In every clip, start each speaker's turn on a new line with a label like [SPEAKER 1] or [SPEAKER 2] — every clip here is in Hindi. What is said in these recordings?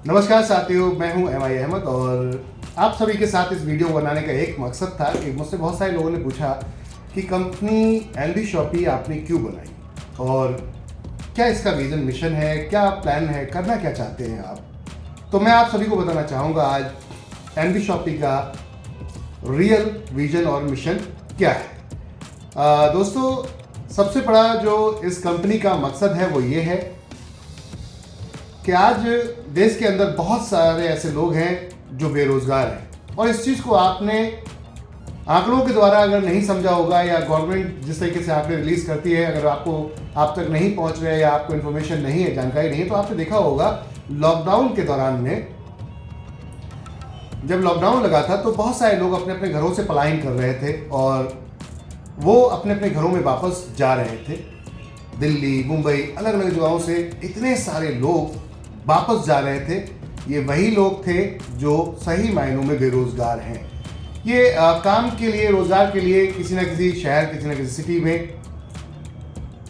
[SPEAKER 1] नमस्कार साथियों, मैं हूं एम आई अहमद और आप सभी के साथ इस वीडियो बनाने का एक मकसद था कि मुझसे बहुत सारे लोगों ने पूछा कि कंपनी एनबी शॉपी आपने क्यों बनाई और क्या इसका विजन मिशन है, क्या प्लान है, करना क्या चाहते हैं आप। तो मैं आप सभी को बताना चाहूँगा आज एनबी शॉपी का रियल विजन और मिशन क्या है। दोस्तों, सबसे बड़ा जो इस कंपनी का मकसद है वो ये है कि आज देश के अंदर बहुत सारे ऐसे लोग हैं जो बेरोजगार हैं और इस चीज़ को आपने आंकड़ों के द्वारा अगर नहीं समझा होगा या गवर्नमेंट जिस तरीके से आंकड़े रिलीज करती है अगर आपको आप तक नहीं पहुंच रहे या आपको इन्फॉर्मेशन नहीं है, जानकारी नहीं है, तो आपने देखा होगा लॉकडाउन के दौरान में जब लॉकडाउन लगा था तो बहुत सारे लोग अपने अपने घरों से पलायन कर रहे थे और वो अपने अपने घरों में वापस जा रहे थे। दिल्ली, मुंबई, अलग अलग जगहों से इतने सारे लोग वापस जा रहे थे। ये वही लोग थे जो सही मायनों में बेरोजगार हैं। ये काम के लिए, रोजगार के लिए किसी न किसी शहर, किसी न किसी सिटी में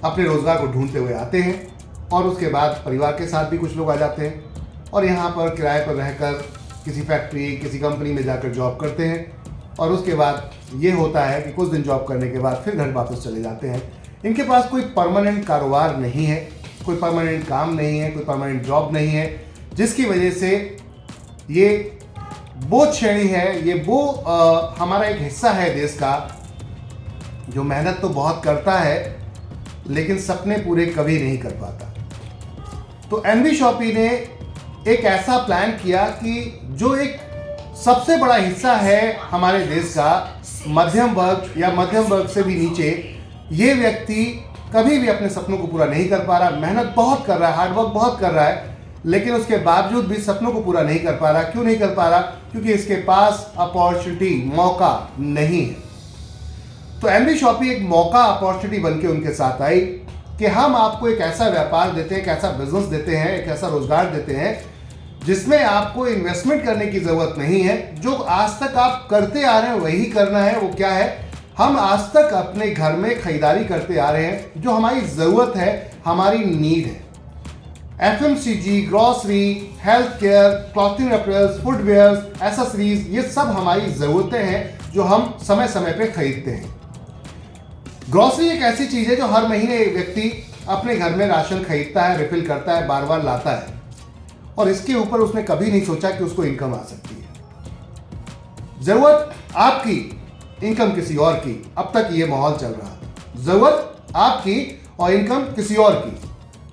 [SPEAKER 1] अपने रोजगार को ढूंढते हुए आते हैं और उसके बाद परिवार के साथ भी कुछ लोग आ जाते हैं और यहाँ पर किराए पर रहकर किसी फैक्ट्री, किसी कंपनी में जाकर जॉब करते हैं और उसके बाद ये होता है कि कुछ दिन जॉब करने के बाद फिर घर वापस चले जाते हैं। इनके पास कोई परमानेंट कारोबार नहीं है, कोई परमानेंट काम नहीं है, कोई परमानेंट जॉब नहीं है, जिसकी वजह से ये वो श्रेणी है, ये वो हमारा एक हिस्सा है देश का जो मेहनत तो बहुत करता है लेकिन सपने पूरे कभी नहीं कर पाता। तो एनबी शॉपी ने एक ऐसा प्लान किया कि जो एक सबसे बड़ा हिस्सा है हमारे देश का, मध्यम वर्ग या मध्यम वर्ग से भी नीचे, ये व्यक्ति कभी भी अपने सपनों को पूरा नहीं कर पा रहा, मेहनत बहुत कर रहा है, हार्डवर्क बहुत कर रहा है, लेकिन उसके बावजूद भी सपनों को पूरा नहीं कर पा रहा। क्यों नहीं कर पा रहा? क्योंकि इसके पास अपॉर्चुनिटी, मौका नहीं है। तो एनबी शॉपी एक मौका, अपॉर्चुनिटी बन के उनके साथ आई कि हम आपको एक ऐसा व्यापार देते हैं, एक ऐसा बिजनेस देते हैं, एक ऐसा रोजगार देते हैं जिसमें आपको इन्वेस्टमेंट करने की जरूरत नहीं है। जो आज तक आप करते आ रहे हैं वही करना है। वो क्या है? हम आज तक अपने घर में खरीदारी करते आ रहे हैं जो हमारी ज़रूरत है, हमारी नीड है। FMCG, grocery, health care, clothing appears, footwears, accessories, ये सब हमारी ज़रूरतें हैं जो हम समय समय पे खरीदते हैं। ग्रॉसरी एक ऐसी चीज़ है जो हर महीने एक व्यक्ति अपने घर में राशन खरीदता है, रिफिल करता है, बार बार लाता है और इसके ऊपर उसने कभी नहीं सोचा कि उसको इनकम आ सकती है। ज़रूरत आपकी, इनकम किसी और की। अब तक ये माहौल चल रहा है, जरूरत आपकी और इनकम किसी और की।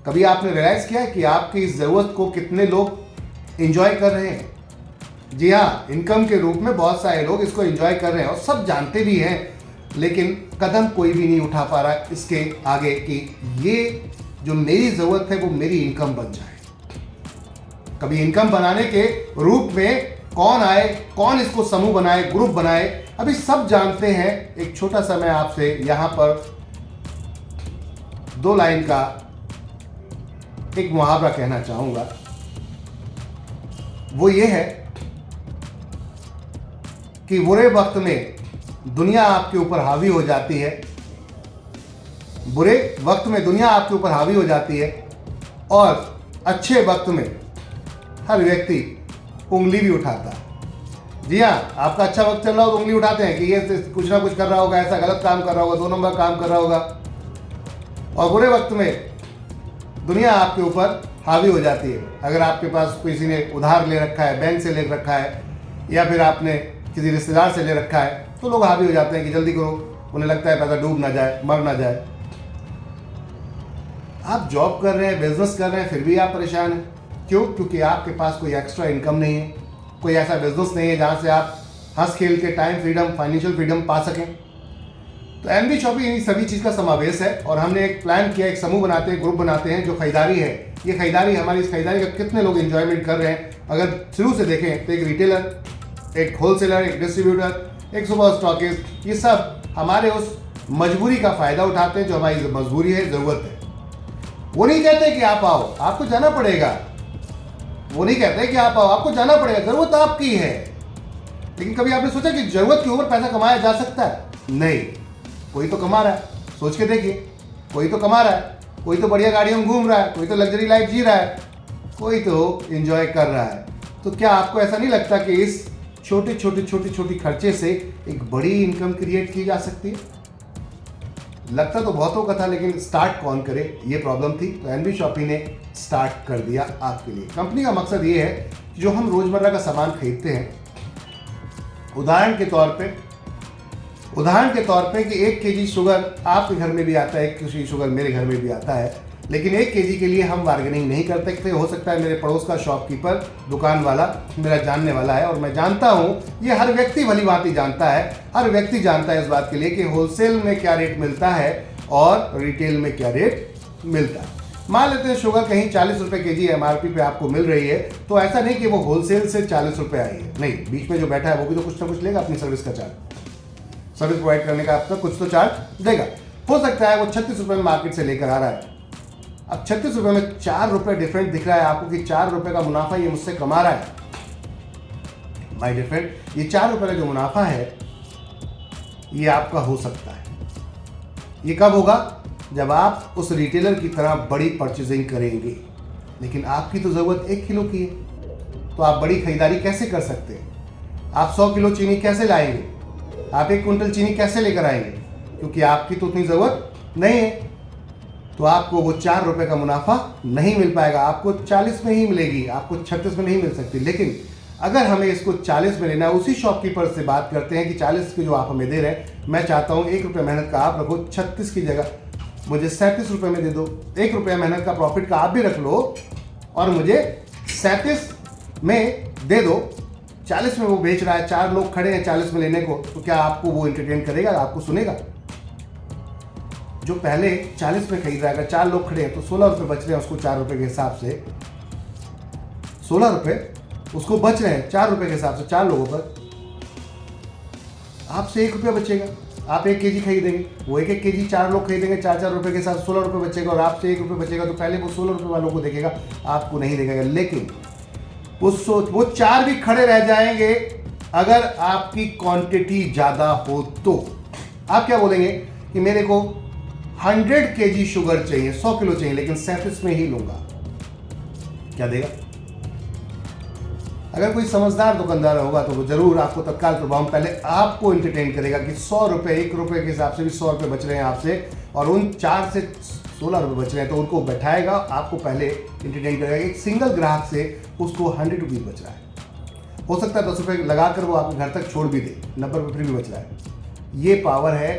[SPEAKER 1] कभी आपने रियलाइज किया कि आपकी इस जरूरत को कितने लोग एंजॉय कर रहे हैं? जी हाँ, इनकम के रूप में बहुत सारे लोग इसको एंजॉय कर रहे हैं और सब जानते भी हैं, लेकिन कदम कोई भी नहीं उठा पा रहा इसके आगे कि ये जो मेरी जरूरत है वो मेरी इनकम बन जाए। कभी इनकम बनाने के रूप में कौन आए, कौन इसको समूह बनाए, ग्रुप बनाए, अभी सब जानते हैं। एक छोटा सा मैं आपसे यहां पर 2 लाइन का एक मुहावरा कहना चाहूंगा। वो ये है कि बुरे वक्त में दुनिया आपके ऊपर हावी हो जाती है, बुरे वक्त में दुनिया आपके ऊपर हावी हो जाती है और अच्छे वक्त में हर व्यक्ति उंगली भी उठाता है। जी हाँ, आपका अच्छा वक्त चल रहा हो तो उंगली उठाते हैं कि ये कुछ ना कुछ कर रहा होगा, ऐसा गलत काम कर रहा होगा, 2 नंबर काम कर रहा होगा। और बुरे वक्त में दुनिया आपके ऊपर हावी हो जाती है। अगर आपके पास किसी ने उधार ले रखा है, बैंक से ले रखा है या फिर आपने किसी रिश्तेदार से ले रखा है, तो लोग हावी हो जाते हैं कि जल्दी करो, उन्हें लगता है पैसा डूब ना जाए, मर ना जाए। आप जॉब कर रहे हैं, बिजनेस कर रहे हैं, फिर भी आप परेशान हैं। क्यों? क्योंकि आपके पास कोई एक्स्ट्रा इनकम नहीं है, कोई ऐसा बिजनेस नहीं है जहाँ से आप हंस खेल के टाइम फ्रीडम, फाइनेंशियल फ्रीडम पा सकें। तो एनबी शॉपी इन सभी चीज़ का समावेश है और हमने एक प्लान किया, एक समूह बनाते हैं, ग्रुप बनाते हैं। जो खरीदारी है, ये खरीदारी हमारी, इस खरीदारी का कितने लोग एंजॉयमेंट कर रहे हैं अगर शुरू से देखें तो एक रिटेलर, एक होलसेलर, एक डिस्ट्रीब्यूटर, एक सुपर स्टॉकिस्ट, ये सब हमारे उस मजबूरी का फ़ायदा उठाते हैं जो हमारी मजबूरी है, ज़रूरत है। वो नहीं कहते कि आप आओ, आपको जाना पड़ेगा। वो नहीं कहते कि आप आओ, आपको जाना पड़ेगा, ज़रूरत आपकी है। लेकिन कभी आपने सोचा कि ज़रूरत के ऊपर पैसा कमाया जा सकता है? नहीं। कोई तो कमा रहा है, सोच के देखिए, कोई तो कमा रहा है, कोई तो बढ़िया गाड़ियों में घूम रहा है, कोई तो लग्जरी लाइफ जी रहा है, कोई तो एंजॉय कर रहा है। तो क्या आपको ऐसा नहीं लगता कि इस छोटी खर्चे से एक बड़ी इनकम क्रिएट की जा सकती है? लगता तो बहुतों का था, लेकिन स्टार्ट कौन करे, ये प्रॉब्लम थी। तो एनबी शॉपी ने स्टार्ट कर दिया आपके लिए। कंपनी का मकसद ये है कि जो हम रोजमर्रा का सामान खरीदते हैं, उदाहरण के तौर पे कि 1 केजी शुगर आपके घर में भी आता है, 1 केजी शुगर मेरे घर में भी आता है, लेकिन 1 केजी के लिए हम बार्गेनिंग नहीं करते। कि हो सकता है मेरे पड़ोस का शॉपकीपर, दुकान वाला मेरा जानने वाला है, और मैं जानता हूँ, ये हर व्यक्ति भली भांति जानता है, हर व्यक्ति जानता है इस बात के लिए कि होलसेल में क्या रेट मिलता है और रिटेल में क्या रेट मिलता है। मान लेते हैं शुगर कहीं 40 रुपये केजी एमआरपी पे आपको मिल रही है, तो ऐसा नहीं कि वो होलसेल से 40 रुपये आई है, नहीं, बीच में जो बैठा है वो भी तो कुछ ना कुछ लेगा अपनी सर्विस का चार्ज, सर्विस प्रोवाइड करने का आपका कुछ तो चार्ज देगा। हो सकता है वो 36 रुपये में मार्केट से लेकर आ रहा है। अब 36 रुपये में 4 रुपये डिफरेंट दिख रहा है आपको कि 4 रुपये का मुनाफा ये मुझसे कमा रहा है। माय डियर फ्रेंड, ये 4 रुपये का जो मुनाफा है ये आपका हो सकता है। ये कब होगा? जब आप उस रिटेलर की तरह बड़ी परचेजिंग करेंगे। लेकिन आपकी तो ज़रूरत 1 किलो की है, तो आप बड़ी खरीदारी कैसे कर सकते हैं? आप 100 किलो चीनी कैसे लाएंगे? आप 1 कुंटल चीनी कैसे लेकर आएंगे? क्योंकि आपकी तो उतनी ज़रूरत नहीं है। तो आपको वो 4 रुपये का मुनाफा नहीं मिल पाएगा, आपको 40 में ही मिलेगी, आपको 36 में नहीं मिल सकती। लेकिन अगर हमें इसको 40 में लेना है, उसी शॉपकीपर से बात करते हैं कि 40 के जो आप हमें दे रहे हैं, मैं चाहता हूँ 1 रुपये मेहनत का आप रखो, 36 की जगह मुझे 37 रुपये में दे दो। 1 रुपया मेहनत का प्रॉफिट का आप भी रख लो और मुझे 37 में दे दो। 40 में वो बेच रहा है, 4 लोग खड़े हैं 40 में लेने को, तो क्या आपको वो एंटरटेन करेगा, आपको सुनेगा? जो पहले 40 में खरीद रहा है, 4 लोग खड़े हैं तो 16 रुपये बच रहे हैं उसको 4 रुपये के हिसाब से, 16 रुपये उसको बच रहे हैं 4 रुपये के हिसाब से 4 लोगों पर। आपसे 1 रुपया बचेगा, आप 1 केजी खरीदेंगे, वो 1 केजी 4 लोग खरीदेंगे, 4 रुपये के साथ 16 रुपये बचेगा, और आपसे 1 रुपये बचेगा। तो पहले वो 16 रुपये वालों को देखेगा, आपको नहीं देखेगा। लेकिन वो 4 भी खड़े रह जाएंगे अगर आपकी क्वांटिटी ज़्यादा हो तो। आप क्या बोलेंगे कि मेरे को 100 केजी शुगर चाहिए, 100 किलो चाहिए, लेकिन 37 में ही लूंगा, क्या देगा? अगर कोई समझदार दुकानदार होगा तो वो जरूर आपको तत्काल प्रभाव में पहले आपको एंटरटेन करेगा कि 100 रुपये, 1 रुपये के हिसाब से भी 100 रुपये बच रहे हैं आपसे, और उन 4 से 16 रुपये बच रहे हैं, तो उनको बैठाएगा, आपको पहले एंटरटेन करेगा। एक सिंगल ग्राहक से उसको 100 रुपीज़ बच रहा है, हो सकता है 10 रुपये लगाकर वो आपके घर तक छोड़ भी दे, 90 रुपये फिर भी बच रहा है। ये पावर है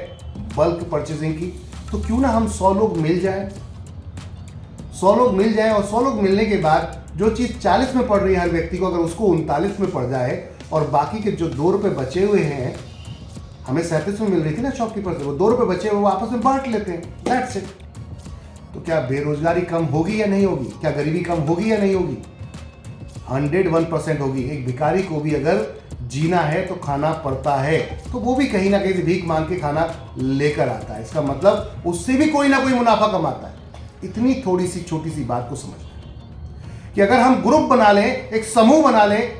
[SPEAKER 1] बल्क परचेजिंग की। तो क्यों ना हम 100 लोग मिल जाएं, 100 लोग मिल जाएं, और 100 लोग मिलने के बाद जो चीज़ 40 में पड़ रही है हर व्यक्ति को, अगर उसको 39 में पड़ जाए, और बाकी के जो 2 रुपये बचे हुए हैं, हमें 37 में मिल रही थी ना शॉपकीपर से, वो 2 रुपये बचे हुए वो आपस में बांट लेते हैं, दैट्स इट। तो क्या बेरोजगारी कम होगी या नहीं होगी? क्या गरीबी कम होगी या नहीं होगी? 101% होगी। एक भिखारी को भी अगर जीना है तो खाना पड़ता है, तो वो भी कहीं ना कहीं से भीख मांग के खाना लेकर आता है। इसका मतलब उससे भी कोई ना कोई मुनाफा कमाता है। इतनी थोड़ी सी छोटी सी बात को समझना कि अगर हम ग्रुप बना लें, एक समूह बना लें,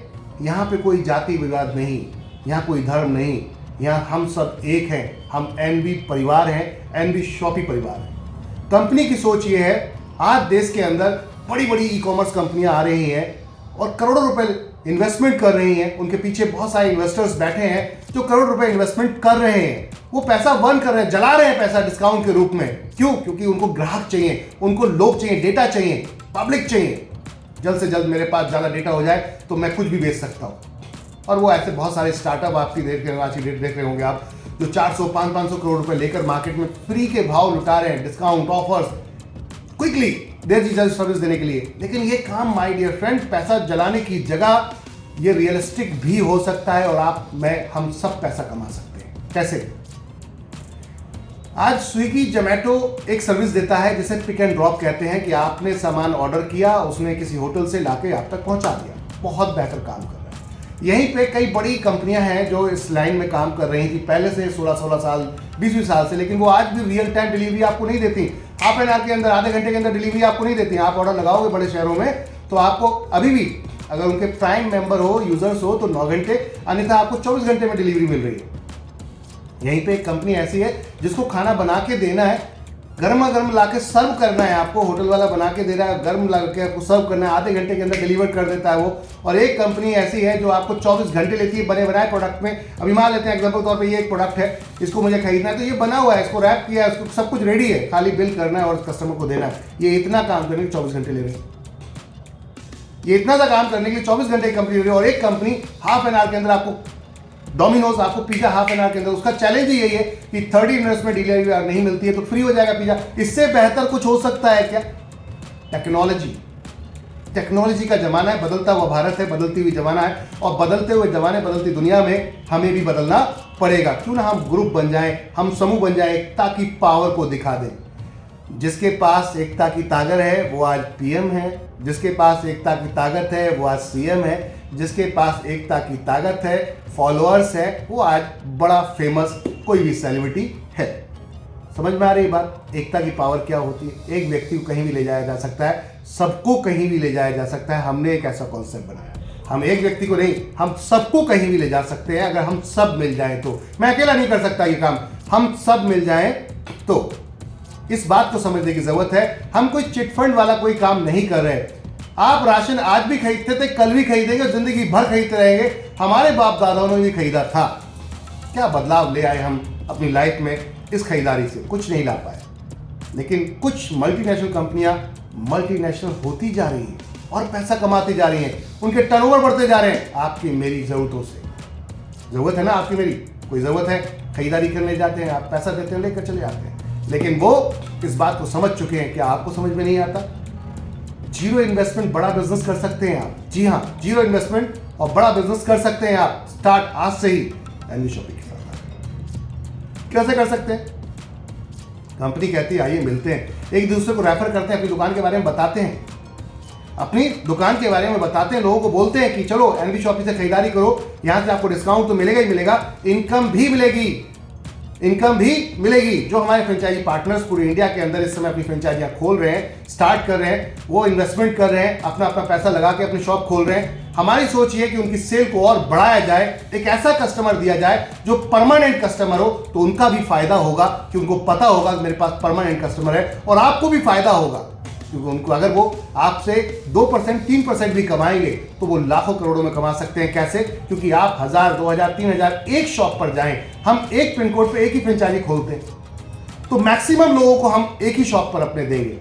[SPEAKER 1] यहाँ पे कोई जाति विवाद नहीं, यहाँ कोई धर्म नहीं, यहाँ हम सब एक हैं, हम एनबी परिवार हैं, एनबी शॉपी परिवार हैं। कंपनी की सोच ये है, आज देश के अंदर बड़ी बड़ी ई कॉमर्स कंपनियां आ रही हैं और करोड़ों रुपए इन्वेस्टमेंट कर रही हैं, उनके पीछे बहुत सारे इन्वेस्टर्स बैठे हैं जो करोड़ रुपए इन्वेस्टमेंट कर रहे हैं। वो पैसा बर्न कर रहे हैं, जला रहे हैं पैसा डिस्काउंट के रूप में। क्यों? क्योंकि उनको ग्राहक चाहिए, उनको लोग चाहिए, डेटा चाहिए, पब्लिक चाहिए। जल्द से जल्द मेरे पास ज़्यादा डेटा हो जाए तो मैं कुछ भी बेच सकता हूँ। और वो ऐसे बहुत सारे स्टार्टअप आपकी देख रहे आज की डेट देख रहे होंगे आप, जो 400-500 करोड़ रुपए लेकर मार्केट में फ्री के भाव लुटा रहे हैं, डिस्काउंट ऑफर्स, क्विकली देर जी जल्द सर्विस देने के लिए। लेकिन ये काम माय डियर फ्रेंड पैसा जलाने की जगह ये रियलिस्टिक भी हो सकता है, और आप, मैं, हम सब पैसा कमा सकते हैं। कैसे? आज स्विगी, जोमैटो एक सर्विस देता है जिसे पिक एंड ड्रॉप कहते हैं, कि आपने सामान ऑर्डर किया, उसने किसी होटल से लाके आप तक पहुंचा दिया। बहुत बेहतर काम कर रहा है। यहीं पे कई बड़ी कंपनियां हैं जो इस लाइन में काम कर रही थी पहले से, 16 साल, 20 साल से, लेकिन वो आज भी रियल टाइम डिलीवरी आपको नहीं देती। हाफ एन आवर के अंदर, आधे घंटे के अंदर डिलीवरी आपको नहीं देती। आप ऑर्डर लगाओगे बड़े शहरों में तो आपको अभी भी, अगर उनके प्राइम मेंबर हो, यूजर्स हो, तो 9 घंटे, अन्यथा आपको 24 घंटे में डिलीवरी मिल रही है। यहीं पे एक कंपनी ऐसी है जिसको खाना बना के देना है, गर्मा गर्म ला के सर्व करना है आपको, होटल वाला बना के दे रहा है, गर्म ला के आपको सर्व करना है, आधे घंटे के अंदर डिलीवर कर देता है वो। और एक कंपनी ऐसी है जो आपको 24 घंटे लेती है बने बनाए प्रोडक्ट में। अभी मान लेते हैं एग्जाम्पल तौर पे ये एक प्रोडक्ट है, इसको मुझे खरीदना है, तो ये बना हुआ है, इसको रैप किया है, इसको सब कुछ रेडी है, खाली बिल करना है और कस्टमर को देना है। ये इतना काम करने के 24 घंटे ले रहे हैं, ये इतना सा काम करने के लिए 24 घंटे की कंपनी ले रही है। और एक कंपनी हाफ एन आवर के अंदर आपको, डोमिनोज आपको पिज्जा हाफ एन आवर के अंदर, उसका चैलेंज ही यही है कि 30 मिनट्स में डिलीवरी नहीं मिलती है तो फ्री हो जाएगा पिज्जा। इससे बेहतर कुछ हो सकता है क्या? टेक्नोलॉजी का जमाना है, बदलता हुआ भारत है, बदलती हुई जमाना है, और बदलते हुए जमाने, बदलती दुनिया में हमें भी बदलना पड़ेगा। क्यों ना हम ग्रुप बन जाएं, हम समूह बन जाएं, एकता की पावर को दिखा दें। जिसके पास एकता की ताकत है वो आज पीएम है, जिसके पास एकता की ताकत है वो आज सीएम है, जिसके पास एकता की ताकत है, फॉलोअर्स है, वो आज बड़ा फेमस कोई भी सेलिब्रिटी है। समझ में आ रही बात? एकता की पावर क्या होती है? एक व्यक्ति को कहीं भी ले जाया जा सकता है, सबको कहीं भी ले जाया जा सकता है। हमने एक ऐसा कॉन्सेप्ट बनाया, हम एक व्यक्ति को नहीं, हम सबको कहीं भी ले जा सकते हैं अगर हम सब मिल जाएं तो। मैं अकेला नहीं कर सकता ये काम, हम सब मिल जाएं तो। इस बात को समझने की जरूरत है। हम कोई चिटफंड वाला कोई काम नहीं कर रहे। आप राशन आज भी खरीदते थे, कल भी खरीदेंगे, जिंदगी भर खरीदते रहेंगे। हमारे बाप दादाओं ने भी खरीदा था। क्या बदलाव ले आए हम अपनी लाइफ में इस खरीदारी से? कुछ नहीं ला पाए। लेकिन कुछ मल्टीनेशनल कंपनियां मल्टीनेशनल होती जा रही हैं और पैसा कमाती जा रही हैं, उनके टर्नओवर बढ़ते जा रहे हैं आपकी मेरी जरूरतों से। जरूरत है ना आपकी मेरी, कोई जरूरत है, खरीदारी करने जाते हैं, आप पैसा देते हैं, लेकर चले जाते हैं। लेकिन वो इस बात को समझ चुके हैं कि आपको समझ में नहीं आता। जीरो इन्वेस्टमेंट बड़ा बिजनेस कर सकते हैं आप। जी हाँ, जीरो इन्वेस्टमेंट और बड़ा बिजनेस कर सकते हैं आप। स्टार्ट आज से ही एनवी शॉपिंग के साथ। कैसे कर सकते हैं? कंपनी कहती है आइए मिलते हैं, एक दूसरे को रेफर करते हैं, अपनी दुकान के बारे में बताते हैं, अपनी दुकान के बारे में बताते हैं, लोगों को बोलते हैं कि चलो एनवी शॉपिंग से खरीदारी करो, यहां से आपको डिस्काउंट तो मिलेगा ही मिलेगा, इनकम भी मिलेगी, इनकम भी मिलेगी। जो हमारे फ्रेंचाइजी पार्टनर्स पूरे इंडिया के अंदर इस समय अपनी फ्रेंचाइजियां खोल रहे हैं, स्टार्ट कर रहे हैं, वो इन्वेस्टमेंट कर रहे हैं, अपना अपना पैसा लगा के अपनी शॉप खोल रहे हैं। हमारी सोच ये है कि उनकी सेल को और बढ़ाया जाए, एक ऐसा कस्टमर दिया जाए जो परमानेंट कस्टमर हो, तो उनका भी फायदा होगा कि उनको पता होगा कि मेरे पास परमानेंट कस्टमर है, और आपको भी फायदा होगा क्योंकि उनको अगर वो आपसे 2% 3% भी कमाएंगे तो वो लाखों करोड़ों में कमा सकते हैं। कैसे? क्योंकि आप 1000 2000 3000 एक शॉप पर जाएं, हम एक पिन कोड पे एक ही फ्रेंचाइजी खोलते हैं तो मैक्सिमम लोगों को हम एक ही शॉप पर अपने देंगे।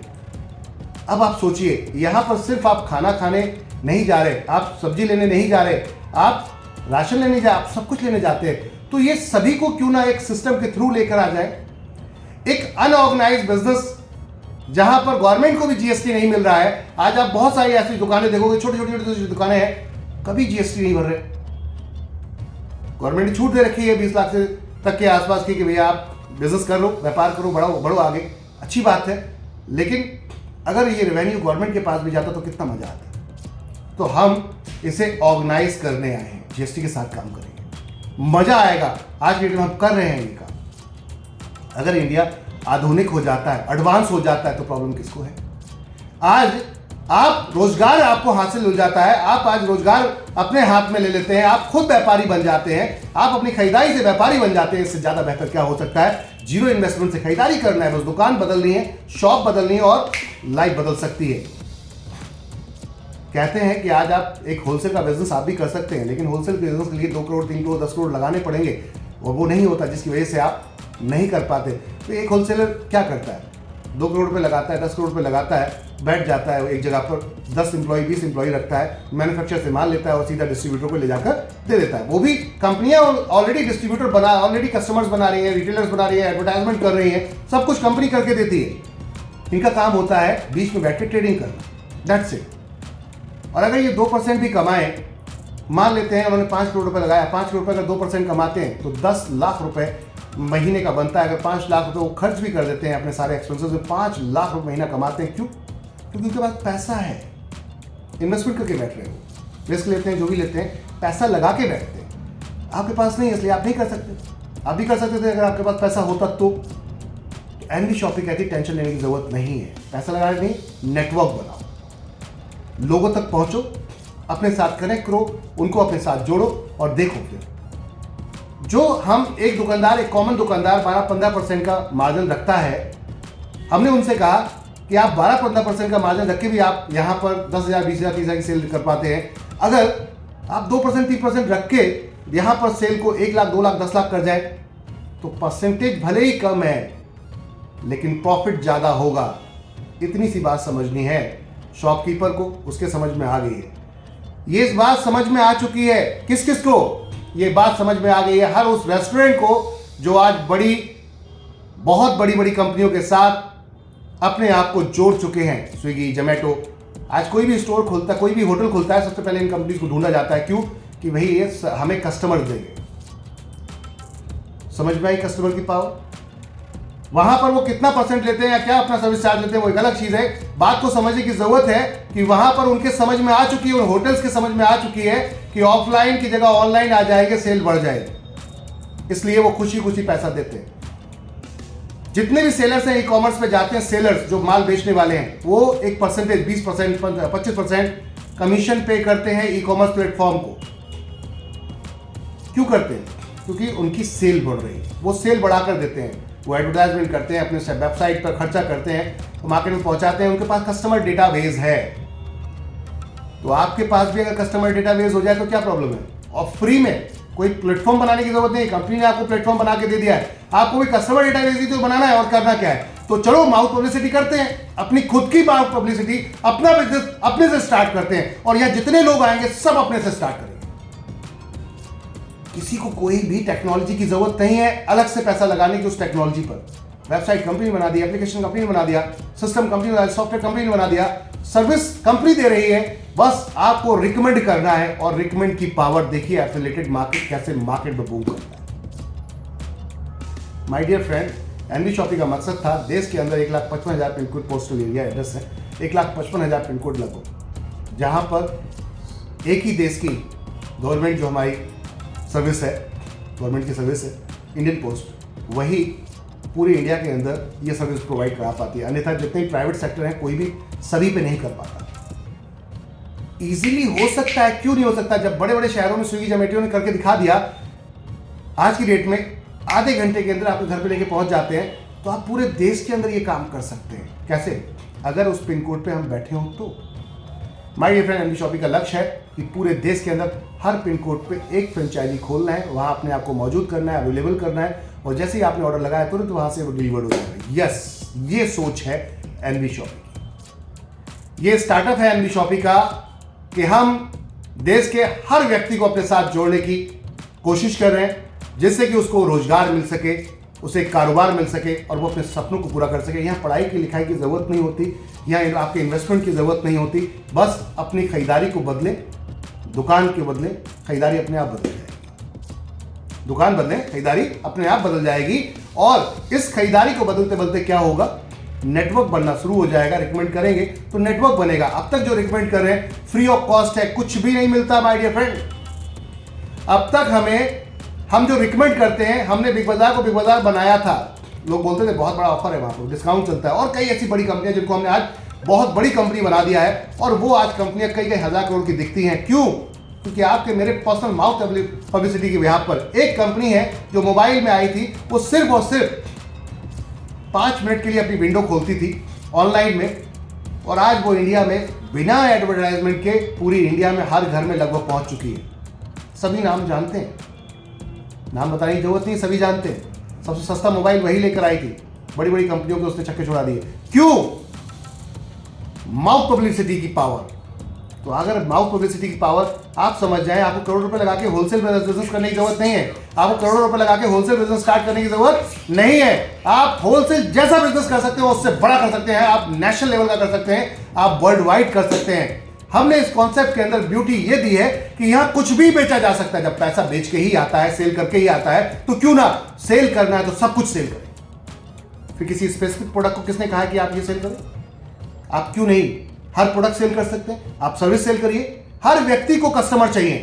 [SPEAKER 1] अब आप सोचिए, यहां पर सिर्फ आप खाना खाने नहीं जा रहे, आप सब्जी लेने नहीं जा रहे, आप राशन लेने जा, आप सब कुछ लेने जाते हैं। तो ये सभी को क्यों ना एक सिस्टम के थ्रू लेकर आ जाए। एक अनऑर्गेनाइज बिजनेस जहां पर गवर्नमेंट को भी जीएसटी नहीं मिल रहा है। आज आप बहुत सारी ऐसी दुकानें देखोगे, छोटी छोटी दुकानें हैं, कभी जीएसटी नहीं भर रहे। गवर्नमेंट ने छूट दे रखी है 20 लाख से तक के आसपास की कि भैया आप बिजनेस कर लो, व्यापार करो, बढ़ो आगे, अच्छी बात है। लेकिन अगर ये रेवेन्यू गवर्नमेंट के पास भी जाता तो कितना मजा आता। तो हम इसे ऑर्गेनाइज करने आए हैं, जीएसटी के साथ काम करेंगे, मजा आएगा। आज के डेट में हम कर रहे हैं ये काम। अगर इंडिया आधुनिक हो जाता है, एडवांस हो जाता है, तो प्रॉब्लम किसको है? आज आप रोजगार आपको हासिल हो जाता है, आप आज रोजगार अपने हाथ में ले लेते हैं, आप खुद व्यापारी बन जाते हैं, आप अपनी खरीदारी से व्यापारी बन जाते हैं। इससे ज्यादा बेहतर क्या हो सकता है? जीरो इन्वेस्टमेंट से खरीदारी करना है, बस दुकान बदलनी है, शॉप बदलनी है और लाइफ बदल सकती है। कहते हैं कि आज आप एक होलसेल का बिजनेस आप भी कर सकते हैं, लेकिन होलसेल बिजनेस के लिए 2 करोड़ 3 करोड़ 10 करोड़ लगाने पड़ेंगे और वो नहीं होता, जिसकी वजह से आप नहीं कर पाते। तो एक होलसेलर क्या करता है? 2 करोड़ रुपए लगाता है, 10 करोड़ रुपए लगाता है, बैठ जाता है एक जगह पर, 10 एम्प्लॉय 20 एम्प्लॉय रखता है, मैन्युफैक्चर से माल लेता है और सीधा डिस्ट्रीब्यूटर को ले जाकर दे देता है। वो भी कंपनियां ऑलरेडी डिस्ट्रीब्यूटर बना, ऑलरेडी कस्टमर्स बना रही हैं, रिटेलर्स बना रही है, एडवर्टाइजमेंट कर रही है, सब कुछ कंपनी करके देती है। इनका काम होता है बीच में बैठ के ट्रेडिंग करना, दैट्स इट। और अगर ये 2% भी कमाए, मान लेते हैं उन्होंने 5 करोड़ रुपए लगाया, 5 करोड़ रुपए अगर 2% कमाते हैं तो 10 लाख रुपए महीने का बनता है। अगर 5 लाख रुपए वो खर्च भी कर देते हैं अपने सारे एक्सपेंसेस में, 5 लाख रुपए महीना कमाते हैं। क्यों? क्योंकि उनके पास पैसा है, इन्वेस्टमेंट करके बैठ रहे हो, रिस्क लेते हैं, जो भी लेते हैं, पैसा लगा के बैठते हैं। आपके पास नहीं है इसलिए आप नहीं कर सकते। आप भी कर सकते थे अगर आपके पास पैसा होता तो। एनवी शॉपिंग कहती है टेंशन लेने की जरूरत नहीं है, पैसा लगाने नहीं, नेटवर्क बनाओ, लोगों तक पहुंचो, अपने साथ कनेक्ट करो, उनको अपने साथ जोड़ो और देखो फिर जो हम एक दुकानदार, एक कॉमन दुकानदार 12-15% का मार्जिन रखता है, हमने उनसे कहा कि आप 12-15% का मार्जिन रख के भी आप यहाँ पर 10,000, 20,000, 30,000 की सेल कर पाते हैं। अगर आप 2%, 3% रख के यहाँ पर सेल को 1 लाख, 2 लाख, 10 लाख कर जाए तो परसेंटेज भले ही कम है लेकिन प्रॉफिट ज़्यादा होगा। इतनी सी बात समझनी है शॉपकीपर को, उसके समझ में आ गई है। ये इस बात समझ में आ चुकी है किस किस को, ये बात समझ में आ गई है हर उस रेस्टोरेंट को जो आज बहुत बड़ी बड़ी कंपनियों के साथ अपने आप को जोड़ चुके हैं। स्विगी, जोमेटो, आज कोई भी स्टोर खुलता है, कोई भी होटल खुलता है, सबसे पहले इन कंपनीज को ढूंढा जाता है। क्यों? कि भाई ये हमें कस्टमर देंगे। समझ में आई कस्टमर की पावर? वहां पर वो कितना परसेंट लेते हैं या क्या अपना सर्विस चार्ज लेते हैं वो एक अलग चीज है। बात को समझने की जरूरत है कि वहां पर उनके समझ में आ चुकी है, उन होटल्स के समझ में आ चुकी है कि ऑफलाइन की जगह ऑनलाइन आ जाएंगे, सेल बढ़ जाएगी, इसलिए वो खुशी खुशी पैसा देते हैं। जितने भी सेलर्स हैं ई कॉमर्स पे जाते हैं, सेलर्स जो माल बेचने वाले हैं, वो एक परसेंटेज 20%, 25% कमीशन पे करते हैं ई कॉमर्स प्लेटफॉर्म को। क्यों करते हैं? क्योंकि उनकी सेल बढ़ रही है, वो सेल बढ़ाकर देते हैं, वो एडवर्टाइजमेंट करते हैं, अपने वेबसाइट पर खर्चा करते हैं, तो मार्केट में पहुंचाते हैं। उनके पास कस्टमर डेटाबेस है, तो आपके पास भी अगर कस्टमर डेटाबेस हो जाए तो क्या प्रॉब्लम है? और फ्री में कोई प्लेटफॉर्म बनाने की जरूरत नहीं, कंपनी ने आपको प्लेटफॉर्म बना के दे दिया है, आपको भी कस्टमर डेटाबेस ही तो बनाना है और करना क्या है। तो चलो माउथ पब्लिसिटी करते हैं, अपनी खुद की माउथ पब्लिसिटी, अपना बिजनेस अपने से स्टार्ट करते हैं और यहाँ जितने लोग आएंगे सब अपने से स्टार्ट करेंगे। किसी को कोई भी टेक्नोलॉजी की जरूरत नहीं है अलग से पैसा लगाने की उस टेक्नोलॉजी पर। वेबसाइट कंपनी बना दी, एप्लीकेशन कंपनी बना दिया, सिस्टम कंपनी बना दिया, सॉफ्टवेयर कंपनी ने बना दिया, सर्विस कंपनी दे रही है, बस आपको रिकमेंड करना है। और रिकमेंड की पावर देखिए एफिलिएटेड मार्केट कैसे मार्केट में बूम करता है। My dear friend, NV Shoppy का मकसद था देश के अंदर 1,55,000 pin code postal area address है, 1,55,000 पिन कोड लगभग, जहां पर एक ही देश की गवर्नमेंट जो हमारी सर्विस है, गवर्नमेंट की सर्विस है इंडियन पोस्ट, वही पूरे इंडिया के अंदर ये सर्विस प्रोवाइड करा पाती है। अन्यथा जितने प्राइवेट सेक्टर हैं कोई भी सभी पे नहीं कर पाता। इजीली हो सकता है, क्यों नहीं हो सकता? जब बड़े बड़े शहरों में स्विगी, जोमेटो ने करके दिखा दिया, आज की डेट में आधे घंटे के अंदर आपके घर पे लेके पहुंच जाते हैं, तो आप पूरे देश के अंदर ये काम कर सकते हैं। कैसे? अगर उस पिन कोड पे हम बैठे हो तो। My dear friend, NV Shoppy का लक्ष्य है कि पूरे देश के अंदर हर पिन कोड पे एक फ्रेंचाइजी खोलना है, वहां अपने आप को मौजूद करना है, अवेलेबल करना है, और जैसे ही आपने ऑर्डर लगाया तुरंत वहां से वो डिलीवर्ड हो जाएगा। यस, ये सोच है एनवी शॉपी। ये स्टार्टअप है एनवी शॉपी का कि हम देश के हर व्यक्ति को अपने साथ जोड़ने की कोशिश कर रहे हैं, जिससे कि उसको रोजगार मिल सके, उसे कारोबार मिल सके और वो अपने सपनों को पूरा कर सके। यहाँ पढ़ाई की लिखाई की ज़रूरत नहीं होती, यहाँ आपके इन्वेस्टमेंट की ज़रूरत नहीं होती, बस अपनी खरीदारी को बदलें, दुकान के बदले खरीदारी अपने आप बदल जाएगी। दुकान बदले खरीदारी अपने आप बदल जाएगी, और इस खरीदारी को बदलते बदलते क्या होगा? नेटवर्क बनना शुरू हो जाएगा। रिकमेंड करेंगे तो नेटवर्क बनेगा। अब तक जो रिकमेंड कर रहे हैं फ्री ऑफ कॉस्ट है, कुछ भी नहीं मिलता माय डियर फ्रेंड। अब तक हम जो रिकमेंड करते हैं, हमने बिग बाजार को बिग बाजार बनाया था, लोग बोलते थे बहुत बड़ा ऑफर है, वहां पर डिस्काउंट चलता है, और कई ऐसी बड़ी कंपनियां जिनको हमने आज बहुत बड़ी कंपनी बना दिया है, और वो आज कंपनियां कई हजार करोड़ की दिखती हैं। क्यों? क्योंकि आपके मेरे पर्सनल माउथ पब्लिसिटी के बिहार पर एक कंपनी है जो मोबाइल में आई थी, वो सिर्फ और सिर्फ 5 मिनट के लिए अपनी विंडो खोलती थी ऑनलाइन में, और आज वो इंडिया में बिना एडवर्टाइजमेंट के पूरी इंडिया में हर घर में लगभग पहुंच चुकी है। सभी नाम जानते हैं, नाम बताने की जरूरत नहीं, सभी जानते हैं। सबसे सस्ता मोबाइल वही लेकर आई थी, बड़ी बड़ी कंपनियों के उसने छक्के छुड़ा दिए। क्यों? माउथ पब्लिसिटी की पावर। तो अगर माउथ पब्लिसिटी की पावर आप समझ जाएं, आपको करोड़ रुपए लगा के होलसेल बिजनेस करने की जरूरत नहीं है, आपको करोड़ों रुपए लगा के होलसेल बिजनेस स्टार्ट करने की जरूरत नहीं है। आप होलसेल जैसा बिजनेस कर सकते हो उससे बड़ा कर सकते हैं, आप नेशनल लेवल का कर सकते हैं, आप वर्ल्ड वाइड कर सकते हैं। हमने इस कॉन्सेप्ट के अंदर ब्यूटी ये दी है कि यहां कुछ भी बेचा जा सकता है। जब पैसा बेच के ही आता है, सेल करके ही आता है, तो क्यों ना सेल करना है तो सब कुछ सेल करें। फिर किसी स्पेसिफिक प्रोडक्ट को किसने कहा कि आप ये सेल करें? आप क्यों नहीं हर प्रोडक्ट सेल कर सकते हैं? आप सर्विस सेल करिए। हर व्यक्ति को कस्टमर चाहिए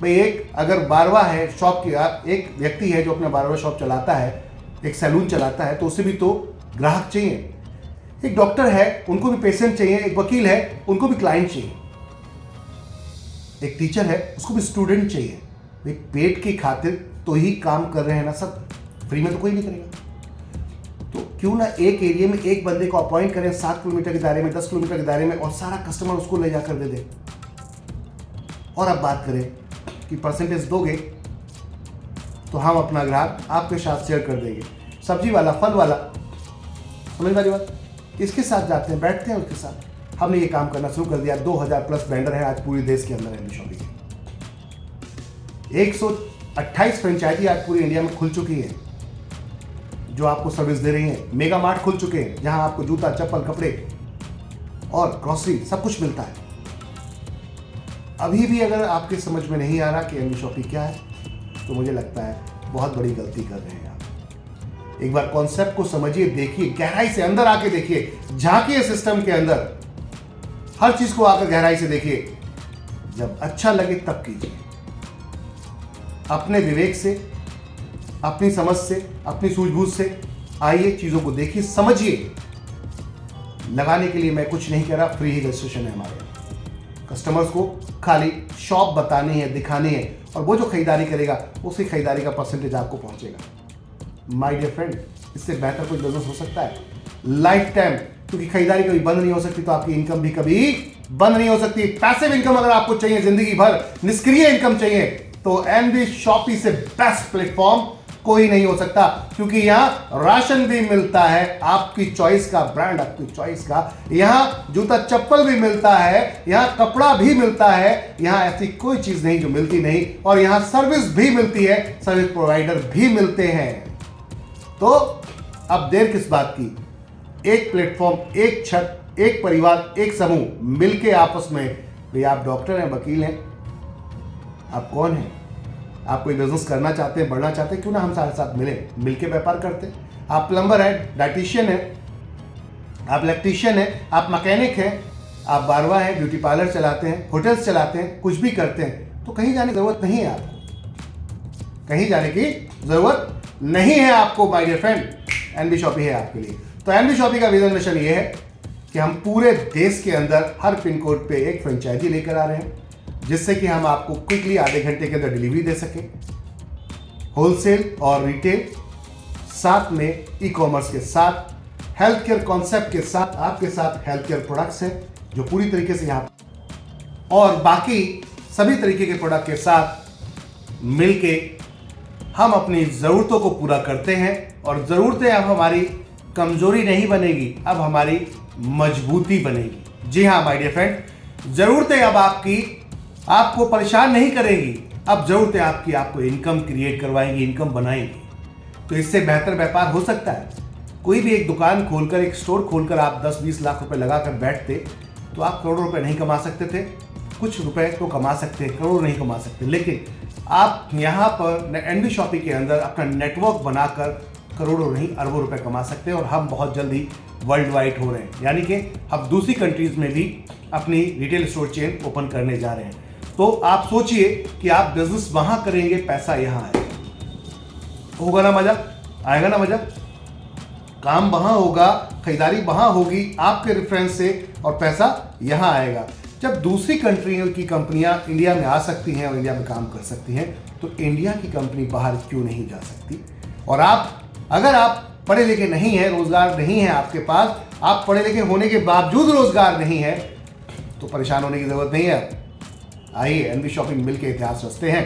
[SPEAKER 1] भाई। एक अगर बारवा है शॉप की, एक व्यक्ति है जो अपना बारवा शॉप चलाता है, एक सैलून चलाता है, तो उसे भी तो ग्राहक चाहिए। एक डॉक्टर है, उनको भी पेशेंट चाहिए। एक वकील है, उनको भी क्लाइंट चाहिए। एक टीचर है, उसको भी स्टूडेंट चाहिए। भाई पेट की खातिर तो ही काम कर रहे हैं ना सब, फ्री में तो कोई नहीं करेगा। तो क्यों ना एक एरिया में एक बंदे को अपॉइंट करें 7 किलोमीटर के दायरे में, 10 किलोमीटर के दायरे में, और सारा कस्टमर उसको ले जाकर दे दे। और अब बात करें कि परसेंटेज दोगे तो हम अपना ग्राहक आपके साथ शेयर कर देंगे। सब्जी वाला, फल वाला, समझ वाली बात, इसके साथ जाते हैं, बैठते हैं उसके साथ। हमने ये काम करना शुरू कर दिया। 2000 प्लस वेंडर हैं आज पूरे देश के अंदर एमबी शॉपी के। 128 फ्रेंचाइजी आज पूरी इंडिया में खुल चुकी है जो आपको सर्विस दे रही हैं। मेगा मार्ट खुल चुके हैं जहां आपको जूता, चप्पल, कपड़े और ग्रोसरी सब कुछ मिलता है। अभी भी अगर आपके समझ में नहीं आ रहा कि एमबी शॉपी क्या है, तो मुझे लगता है बहुत बड़ी गलती कर रहे हैं आप। एक बार कॉन्सेप्ट को समझिए, देखिए, गहराई से अंदर आके देखिए, झांकिए सिस्टम के अंदर, हर चीज को आकर गहराई से देखिए। जब अच्छा लगे तब कीजिए। अपने विवेक से, अपनी समझ से, अपनी सूझबूझ से आइए, चीजों को देखिए, समझिए। लगाने के लिए मैं कुछ नहीं कह रहा, फ्री ही रजिस्ट्रेशन है हमारे। कस्टमर्स को खाली शॉप बतानी है, दिखानी है, और वो जो खरीदारी करेगा उसी खरीदारी का परसेंटेज आपको पहुंचेगा। माय डियर फ्रेंड, इससे बेहतर कोई बिजनेस हो सकता है लाइफ टाइम? क्योंकि खरीदारी कभी बंद नहीं हो सकती, तो आपकी इनकम भी कभी बंद नहीं हो सकती। पैसिव इनकम अगर आपको चाहिए, जिंदगी भर निष्क्रिय इनकम चाहिए, तो एमबी शॉपी से बेस्ट प्लेटफॉर्म कोई नहीं हो सकता। क्योंकि यहां राशन भी मिलता है आपकी चॉइस का, ब्रांड आपकी चॉइस का, यहां जूता चप्पल भी मिलता है, यहां कपड़ा भी मिलता है, यहां ऐसी कोई चीज नहीं जो मिलती नहीं, और यहां सर्विस भी मिलती है, सर्विस प्रोवाइडर भी मिलते हैं। तो अब देर किस बात की? एक प्लेटफॉर्म, एक छत, एक परिवार, एक समूह मिलके आपस में, भाई आप डॉक्टर हैं, वकील हैं, आप कौन हैं, आप कोई बिजनेस करना चाहते हैं, बढ़ना चाहते हैं, क्यों ना हम सारे साथ मिलके व्यापार करते हैं। आप प्लम्बर हैं, डाइटिशियन है, आप इलेक्ट्रीशियन हैं, आप मैकेनिक हैं, आप बारवा हैं, ब्यूटी पार्लर चलाते हैं, होटल्स चलाते हैं, कुछ भी करते हैं, तो कहीं जाने की जरूरत नहीं है आपको, कहीं जाने की जरूरत नहीं है आपको। My dear friend, MB Shoppy है आपके लिए। तो एमबी शॉपी का विजन मिशन ये है कि हम पूरे देश के अंदर हर पिन कोड पे एक फ्रेंचाइजी लेकर आ रहे हैं, जिससे कि हम आपको क्विकली आधे घंटे के अंदर डिलीवरी दे सकें, होलसेल और रिटेल, साथ में ई कॉमर्स के साथ, हेल्थ केयर कॉन्सेप्ट के साथ। आपके साथ हेल्थ केयर प्रोडक्ट्स हैं जो पूरी तरीके से यहाँ, और बाकी सभी तरीके के प्रोडक्ट के साथ मिलके हम अपनी ज़रूरतों को पूरा करते हैं। और ज़रूरतें अब हमारी कमजोरी नहीं बनेगी, अब हमारी मजबूती बनेगी। जी हाँ माय डियर फ्रेंड, ज़रूरतें अब आपको परेशान नहीं करेंगी, अब ज़रूरतें आपको इनकम क्रिएट करवाएंगी, इनकम बनाएंगी। तो इससे बेहतर व्यापार हो सकता है? कोई भी एक दुकान खोलकर, एक स्टोर खोलकर आप 10-20 लाख रुपए लगाकर बैठते तो आप करोड़ों रुपए नहीं कमा सकते थे? कुछ रुपए तो कमा सकते हैं, करोड़ नहीं कमा सकते। लेकिन आप यहाँ पर एमबी शॉपी के अंदर अपना नेटवर्क बनाकर करोड़ों नहीं, अरबों रुपए कमा सकते हैं। और हम बहुत जल्दी वर्ल्ड वाइड हो रहे हैं, यानी कि अब दूसरी कंट्रीज में भी अपनी रिटेल स्टोर चेन ओपन करने जा रहे हैं। तो आप सोचिए कि आप बिजनेस वहां करेंगे, पैसा यहां आएगा। होगा ना मजा? आएगा ना मजा? काम वहां होगा, खरीदारी वहां होगी आपके रेफरेंस से, और पैसा यहां आएगा। जब दूसरी कंट्रियों की कंपनियां इंडिया में आ सकती हैं और इंडिया में काम कर सकती हैं, तो इंडिया की कंपनी बाहर क्यों नहीं जा सकती? और अगर आप पढ़े लिखे नहीं हैं, रोजगार नहीं है आपके पास, आप पढ़े लिखे होने के बावजूद रोजगार नहीं है, तो परेशान होने की जरूरत नहीं है। आइए एमबी शॉपी मिल के इतिहास रचते हैं,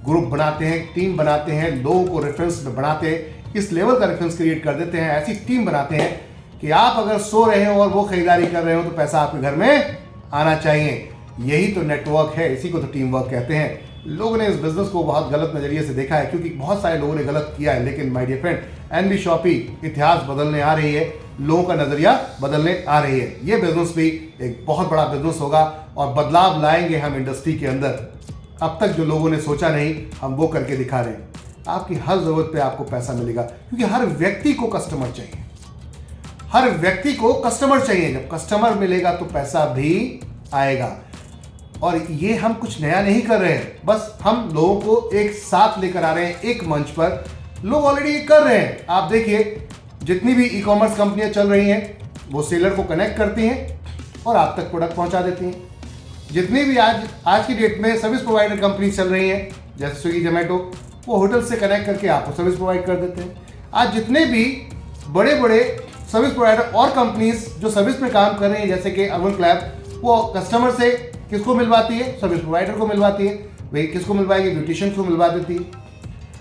[SPEAKER 1] ग्रुप बनाते हैं, टीम बनाते हैं, लोगों को रेफरेंस में बनाते हैं, इस लेवल का रेफरेंस क्रिएट कर देते हैं, ऐसी टीम बनाते हैं कि आप अगर सो रहे हो और वो खरीदारी कर रहे हो, तो पैसा आपके घर में आना चाहिए। यही तो नेटवर्क है, इसी को तो टीम वर्क कहते हैं। लोगों ने इस बिजनेस को बहुत गलत नजरिए से देखा है, क्योंकि बहुत सारे लोगों ने गलत किया है। लेकिन my dear friend, MB Shoppy इतिहास बदलने आ रही है, लोगों का नजरिया बदलने आ रही है। ये बिजनेस भी एक बहुत बड़ा बिजनेस होगा और बदलाव लाएंगे हम इंडस्ट्री के अंदर। अब तक जो लोगों ने सोचा नहीं, हम वो करके दिखा रहे हैं। आपकी हर जरूरत पे आपको पैसा मिलेगा, क्योंकि हर व्यक्ति को कस्टमर चाहिए, हर व्यक्ति को कस्टमर चाहिए। जब कस्टमर मिलेगा तो पैसा भी आएगा। और ये हम कुछ नया नहीं कर रहे हैं, बस हम लोगों को एक साथ लेकर आ रहे हैं एक मंच पर। लोग ऑलरेडी ये कर रहे हैं। आप देखिए, जितनी भी ई कॉमर्स कंपनियां चल रही हैं, वो सेलर को कनेक्ट करती हैं और आप तक प्रोडक्ट पहुंचा देती हैं। जितनी भी आज की डेट में सर्विस प्रोवाइडर कंपनी चल रही हैं, जैसे स्विगी, जोमेटो, वो होटल से कनेक्ट करके आपको सर्विस प्रोवाइड कर देते हैं। आज जितने भी बड़े बड़े सर्विस प्रोवाइडर और कंपनीज जो सर्विस में काम कर रही हैं जैसे कि अर्बन क्लैब, वो कस्टमर से किसको मिलवाती है? सर्विस प्रोवाइडर को मिलवाती है। वही किसको मिलवाएगी? ब्यूटिशियन को मिलवा देती है।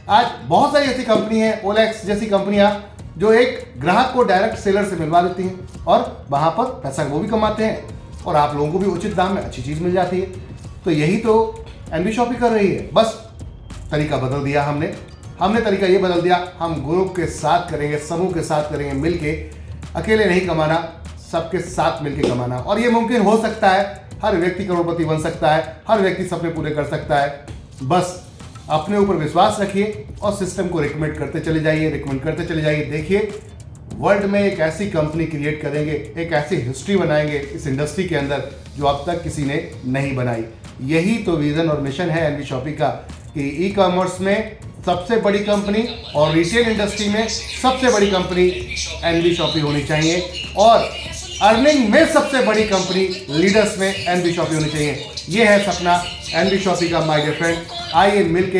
[SPEAKER 1] आज बहुत सारी ऐसी कंपनी है, ओलेक्स जैसी कंपनियां, जो एक ग्राहक को डायरेक्ट सेलर से मिलवा देती हैं और वहां पर पैसा वो भी कमाते हैं और आप लोगों को भी उचित दाम में अच्छी चीज़ मिल जाती है। तो यही तो एनबी शॉपी कर रही है। बस तरीका बदल दिया हमने तरीका ये बदल दिया, हम ग्रुप के साथ करेंगे, समूह के साथ करेंगे, मिलके। अकेले नहीं कमाना, सबके साथ मिलके कमाना। और ये मुमकिन हो सकता है, हर व्यक्ति करोड़पति बन सकता है, हर व्यक्ति सपने पूरे कर सकता है। बस अपने ऊपर विश्वास रखिए और सिस्टम को रिकमेंड करते चले जाइए। देखिए, वर्ल्ड में एक ऐसी कंपनी क्रिएट करेंगे, एक ऐसी हिस्ट्री बनाएंगे इस इंडस्ट्री के अंदर जो अब तक किसी ने नहीं बनाई। यही तो विजन और मिशन है एनबी शॉपी का, कि ई कॉमर्स में सबसे बड़ी कंपनी और रिटेल इंडस्ट्री में सबसे बड़ी कंपनी एनबी शॉपी होनी चाहिए, और अर्निंग में सबसे बड़ी कंपनी लीडर्स में एनबी शॉपी होनी चाहिए। ये है सपना एनबी शॉपी का माय डियर फ्रेंड। आइए मिलके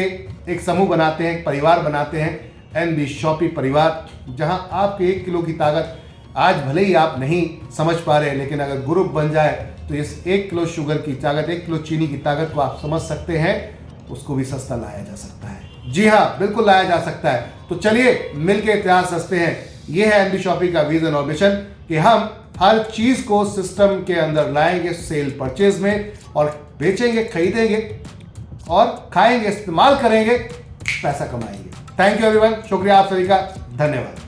[SPEAKER 1] एक समूह बनाते हैं, एक परिवार बनाते हैं, एनबी शॉपी परिवार, जहां आपके 1 किलो की ताकत आज भले ही आप नहीं समझ पा रहे, लेकिन अगर ग्रुप बन जाए तो इस 1 किलो शुगर की ताकत, 1 किलो चीनी की ताकत को आप समझ सकते हैं। उसको भी सस्ता लाया जा सकता है। जी हाँ, बिल्कुल लाया जा सकता है। तो चलिए मिलके इतिहास रचते हैं। ये है एनबी शॉपी का विजन और मिशन, कि हम हर चीज को सिस्टम के अंदर लाएंगे, सेल परचेज में, और बेचेंगे, खरीदेंगे और खाएंगे, इस्तेमाल करेंगे, पैसा कमाएंगे। थैंक यू एवरीवन, शुक्रिया आप सभी का, धन्यवाद।